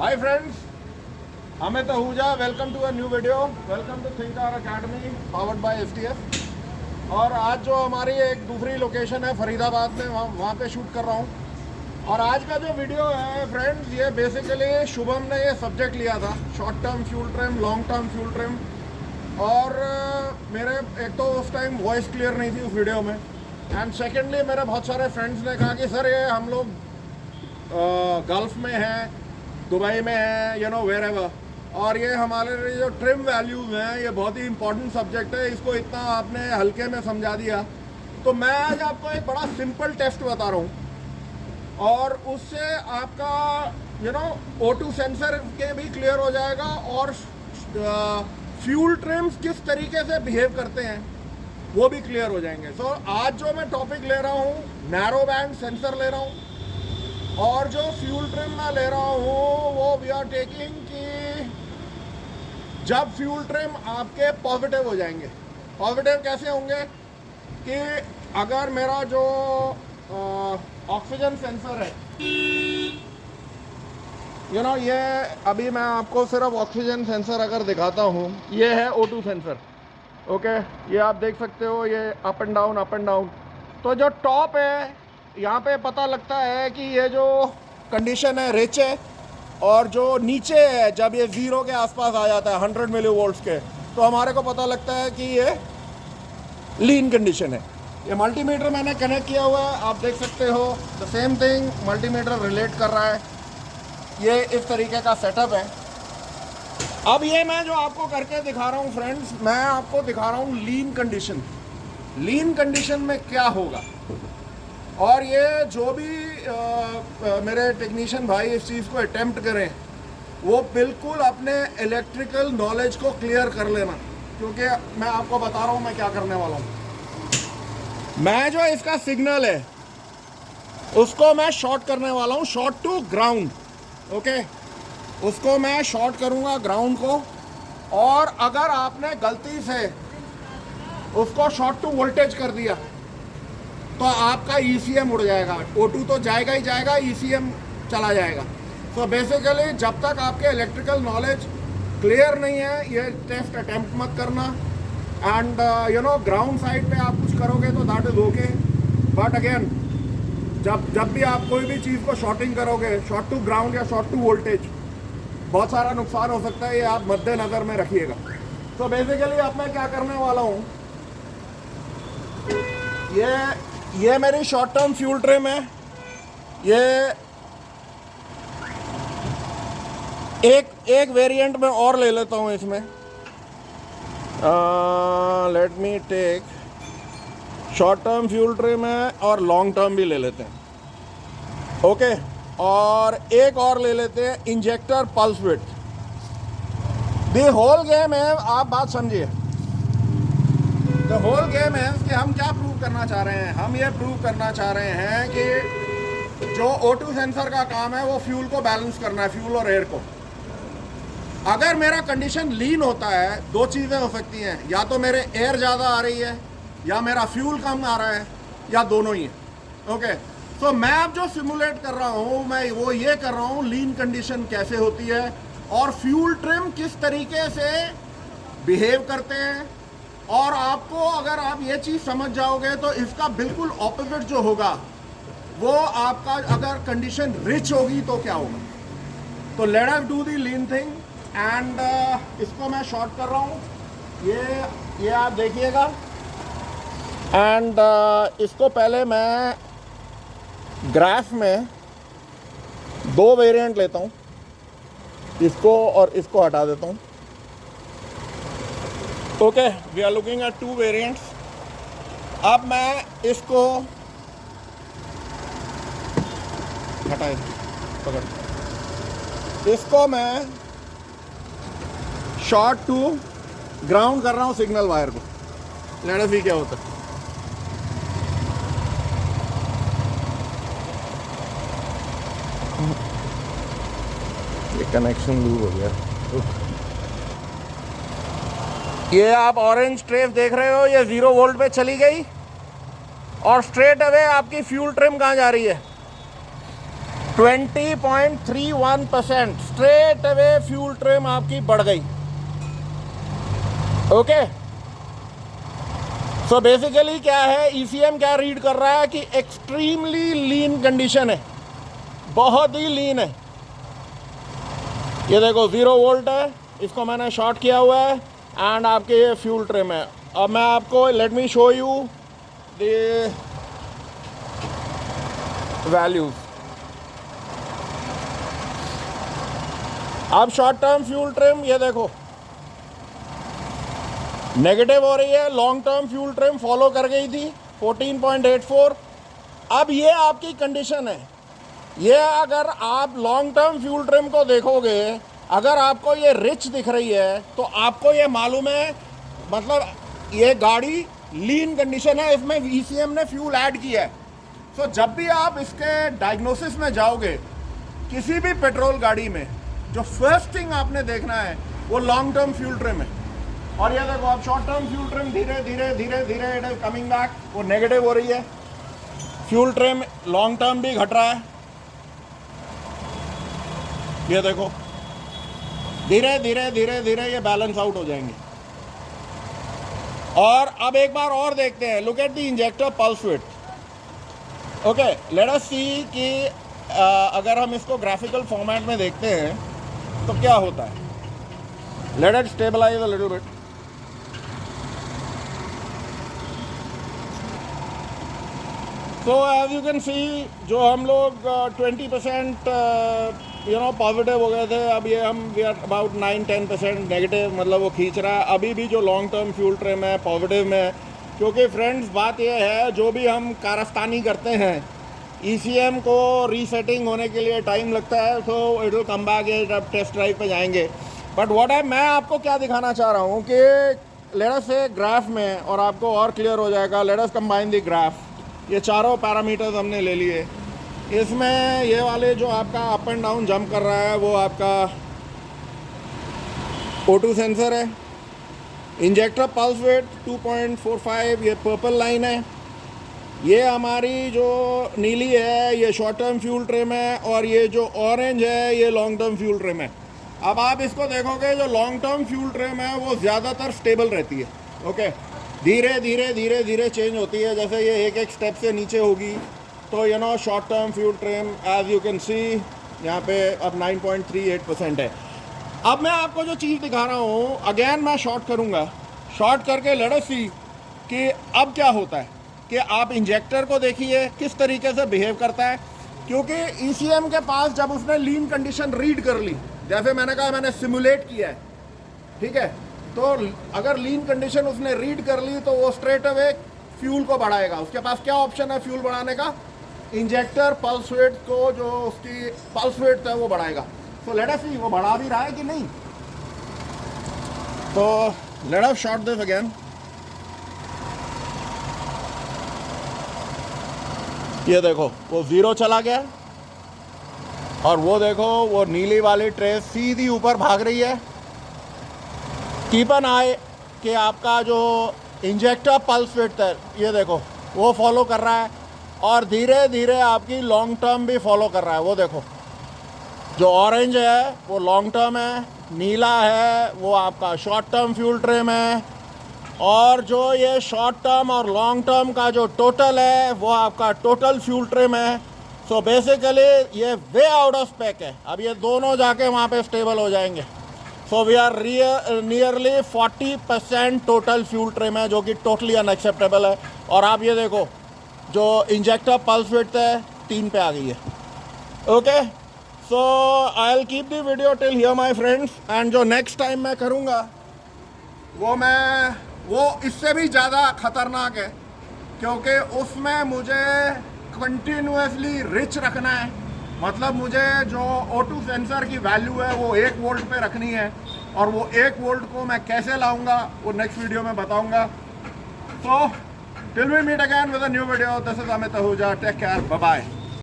Hi friends, Amit Ahuja. Welcome to a new video. Welcome to Think Car Academy, powered by STF. और आज जो हमारी एक दूसरी लोकेशन है फरीदाबाद में, वहाँ पे शूट कर रहा हूँ। और आज का जो वीडियो है फ्रेंड्स, ये बेसिकली शुभम ने ये सब्जेक्ट लिया था, short term fuel trim, long term fuel trim. और मेरे एक तो उस टाइम वॉइस क्लियर नहीं थी उस वीडियो में, एंड सेकेंडली मेरे बहुत सारे फ्रेंड्स ने कहा कि सर ये हम लोग गल्फ़ में हैं, दुबई में है, वेयर एवर, और ये हमारे लिए जो ट्रिम वैल्यूज़ हैं ये बहुत ही इंपॉर्टेंट सब्जेक्ट है, इसको इतना आपने हल्के में समझा दिया। तो मैं आज आपको एक बड़ा सिंपल टेस्ट बता रहा हूँ और उससे आपका O2 सेंसर के भी क्लियर हो जाएगा और फ्यूल ट्रिम्स किस तरीके से बिहेव करते हैं वो भी क्लियर हो जाएंगे। सो आज जो मैं टॉपिक ले रहा हूँ, नैरो बैंड सेंसर ले रहा हूँ, और जो फ्यूल ट्रिम मैं ले रहा हूँ वो वी आर टेकिंग कि जब फ्यूल ट्रिम आपके पॉजिटिव हो जाएंगे। पॉजिटिव कैसे होंगे कि अगर मेरा जो ऑक्सीजन सेंसर है, ये अभी मैं आपको सिर्फ ऑक्सीजन सेंसर अगर दिखाता हूँ, ये है O2 सेंसर। ओके, ये आप देख सकते हो, ये up and down up and down. तो जो टॉप है यहाँ पे पता लगता है कि ये जो कंडीशन है रिच है, और जो नीचे है जब ये 0 के आसपास आ जाता है 100 मिली वोल्ट्स के, तो हमारे को पता लगता है कि ये लीन कंडीशन है। ये मल्टीमीटर मैंने कनेक्ट किया हुआ है, आप देख सकते हो the same thing, multimeter relate कर रहा है। ये इस तरीके का सेटअप है। अब ये मैं जो आपको करके दिखा रहा हूँ फ्रेंड्स, मैं आपको दिखा रहा हूँ लीन कंडीशन। लीन कंडीशन में क्या होगा, और ये जो भी मेरे टेक्नीशियन भाई इस चीज़ को अटेम्प्ट करें वो बिल्कुल अपने इलेक्ट्रिकल नॉलेज को क्लियर कर लेना, क्योंकि मैं आपको बता रहा हूँ मैं क्या करने वाला हूँ। मैं जो इसका सिग्नल है उसको मैं शॉर्ट करने वाला हूँ, शॉर्ट टू ग्राउंड। ओके, उसको मैं शॉर्ट करूँगा ग्राउंड को, और अगर आपने गलती से उसको शॉर्ट टू वोल्टेज कर दिया तो आपका ECM उड़ जाएगा। O2 तो जाएगा ही जाएगा, ECM चला जाएगा। तो बेसिकली जब तक आपके इलेक्ट्रिकल नॉलेज क्लियर नहीं है ये टेस्ट अटेम्प्ट मत करना। एंड ग्राउंड साइड पे आप कुछ करोगे तो that is okay, but again जब भी आप कोई भी चीज़ को शॉर्टिंग करोगे, शॉर्ट टू ग्राउंड या शॉर्ट टू वोल्टेज, बहुत सारा नुकसान हो सकता है, ये आप मद्देनज़र में रखिएगा। तो बेसिकली अब मैं क्या करने वाला हूँ, ये मेरी शॉर्ट टर्म फ्यूल ट्रिम है। ये एक वेरिएंट में और ले लेता हूँ इसमें। Let me take short term fuel trim है और लॉन्ग टर्म भी ले लेते हैं। ओके, और एक और ले लेते हैं injector pulse width. The whole game है, आप बात समझिए, द होल गेम है कि हम क्या प्रूव करना चाह रहे हैं। हम ये प्रूव करना चाह रहे हैं कि जो O2 सेंसर का काम है वो फ्यूल को बैलेंस करना है, फ्यूल और एयर को। अगर मेरा कंडीशन लीन होता है, दो चीज़ें हो सकती हैं, या तो मेरे एयर ज़्यादा आ रही है या मेरा फ्यूल कम आ रहा है, या दोनों ही है। ओके, तो मैं अब जो सिमुलेट कर रहा हूँ मैं वो ये कर रहा हूँ लीन कंडीशन कैसे होती है और फ्यूल ट्रिम किस तरीके से बिहेव करते हैं। और आपको अगर आप ये चीज़ समझ जाओगे तो इसका बिल्कुल ऑपोजिट जो होगा वो आपका, अगर कंडीशन रिच होगी तो क्या होगा। तो let us do the lean thing, and इसको मैं शॉर्ट कर रहा हूँ, ये आप देखिएगा। एंड इसको पहले मैं ग्राफ में दो वेरिएंट लेता हूँ, इसको और इसको हटा देता हूँ। Okay, we are looking at 2 variants. अब मैं इसको हटाए, पकड़, इसको मैं शॉर्ट टू ग्राउंड कर रहा हूँ सिग्नल वायर को। लेट्स सी क्या होता है। ये कनेक्शन लूज हो गया। ये आप ऑरेंज स्ट्रेफ देख रहे हो, ये 0 वोल्ट पे चली गई और स्ट्रेट अवे आपकी फ्यूल ट्रिम कहाँ जा रही है, 20.31% स्ट्रेट अवे फ्यूल ट्रिम आपकी बढ़ गई। ओके, सो बेसिकली क्या है, ECM क्या रीड कर रहा है कि एक्सट्रीमली लीन कंडीशन है, बहुत ही लीन है। ये देखो 0 वोल्ट है, इसको मैंने शॉर्ट किया हुआ है एंड आपके ये फ्यूल ट्रिम है। अब मैं आपको let me show you the values. अब शॉर्ट टर्म फ्यूल ट्रिम ये देखो नेगेटिव हो रही है, long term fuel trim follow कर गई थी 14.84। अब ये आपकी कंडीशन है। ये अगर आप लॉन्ग टर्म फ्यूल ट्रिम को देखोगे, अगर आपको ये रिच दिख रही है तो आपको ये मालूम है, मतलब ये गाड़ी लीन कंडीशन है, इसमें ECM ने फ्यूल ऐड किया है। सो जब भी आप इसके डायग्नोसिस में जाओगे किसी भी पेट्रोल गाड़ी में, जो फर्स्ट थिंग आपने देखना है वो लॉन्ग टर्म फ्यूल ट्रिम है। और ये देखो आप शॉर्ट टर्म फ्यूल ट्रिम धीरे धीरे धीरे धीरे इट इज कमिंग बैक, वो नेगेटिव हो रही है। फ्यूल ट्रिम लॉन्ग टर्म भी घट रहा है, ये देखो धीरे धीरे धीरे धीरे ये बैलेंस आउट हो जाएंगे। और अब एक बार और देखते हैं, look at the injector pulse width. Okay, let us see कि अगर हम इसको ग्राफिकल फॉर्मेट में देखते हैं तो क्या होता है। Let it stabilize a little bit. तो एज यू कैन सी, जो हम लोग 20% पॉजिटिव हो गए थे, अब ये हम वी आर अबाउट 9-10% नेगेटिव, मतलब वो खींच रहा है। अभी भी जो लॉन्ग टर्म फ्यूल ट्रिम है पॉजिटिव में, क्योंकि फ्रेंड्स बात ये है, जो भी हम कारस्तानी करते हैं ECM को रीसेटिंग होने के लिए टाइम लगता है। So it will come back, जब टेस्ट ड्राइव पे जाएंगे। बट व्हाट है, मैं आपको क्या दिखाना चाह रहा हूँ कि लेट अस से ग्राफ में, और आपको और क्लियर हो जाएगा। Let us combine the graph. ये चारों पैरामीटर्स हमने ले लिए। इसमें ये वाले जो आपका अप एंड डाउन जंप कर रहा है वो आपका O2 सेंसर है। इंजेक्टर पल्स विड्थ 2.45, ये पर्पल लाइन है। ये हमारी जो नीली है ये शॉर्ट टर्म फ्यूल ट्रिम है, और ये जो ऑरेंज है ये लॉन्ग टर्म फ्यूल ट्रिम है। अब आप इसको देखोगे, जो लॉन्ग टर्म फ्यूल ट्रिम है वो ज़्यादातर स्टेबल रहती है। ओके, धीरे धीरे धीरे धीरे चेंज होती है, जैसे ये एक एक स्टेप से नीचे होगी। तो short term fuel trim as you can see यहाँ पे अब 9.38% है। अब मैं आपको जो चीज़ दिखा रहा हूँ, अगेन मैं शॉर्ट करूँगा, शॉर्ट करके लेट अस सी कि अब क्या होता है। कि आप इंजेक्टर को देखिए किस तरीके से बिहेव करता है, क्योंकि ECM के पास जब उसने लीन कंडीशन रीड कर ली, जैसे मैंने कहा मैंने सिमुलेट किया है, ठीक है, तो अगर लीन कंडीशन उसने रीड कर ली तो वो स्ट्रेट अवे फ्यूल को बढ़ाएगा। उसके पास क्या ऑप्शन है फ्यूल बढ़ाने का, इंजेक्टर पल्स विड्थ को, जो उसकी पल्स विड्थ है वो बढ़ाएगा। सो लेट अस सी वो बढ़ा भी रहा है कि नहीं। तो let us shot this again. ये देखो वो 0 चला गया, और वो देखो वो नीली वाली ट्रेस सीधी ऊपर भाग रही है। कीप एन आई कि आपका जो इंजेक्टर पल्स विड्थ है ये देखो वो फॉलो कर रहा है, और धीरे धीरे आपकी लॉन्ग टर्म भी फॉलो कर रहा है। वो देखो जो ऑरेंज है वो लॉन्ग टर्म है, नीला है वो आपका शॉर्ट टर्म फ्यूल ट्रिम है, और जो ये शॉर्ट टर्म और लॉन्ग टर्म का जो टोटल है वो आपका टोटल फ्यूल ट्रिम है। सो बेसिकली ये वे आउट ऑफ स्पेक है। अब ये दोनों जाके वहाँ पे स्टेबल हो जाएंगे। So we are nearly 40% total fuel trim है, जो कि टोटली अनएक्सेप्टेबल है। और आप ये देखो जो इंजेक्टर पल्स विड्थ है 3 पे आ गई है। Okay, so I will keep the video till here my friends, and जो नेक्स्ट टाइम मैं करूँगा वो इससे भी ज़्यादा ख़तरनाक है, क्योंकि उसमें मुझे कंटिन्यूसली रिच रखना है। मतलब मुझे जो O2 सेंसर की वैल्यू है वो 1 वोल्ट पे रखनी है, और वो 1 वोल्ट को मैं कैसे लाऊंगा वो नेक्स्ट वीडियो में बताऊंगा। So till we meet again with a new video, this is Amit Ahuja, take care, bye bye.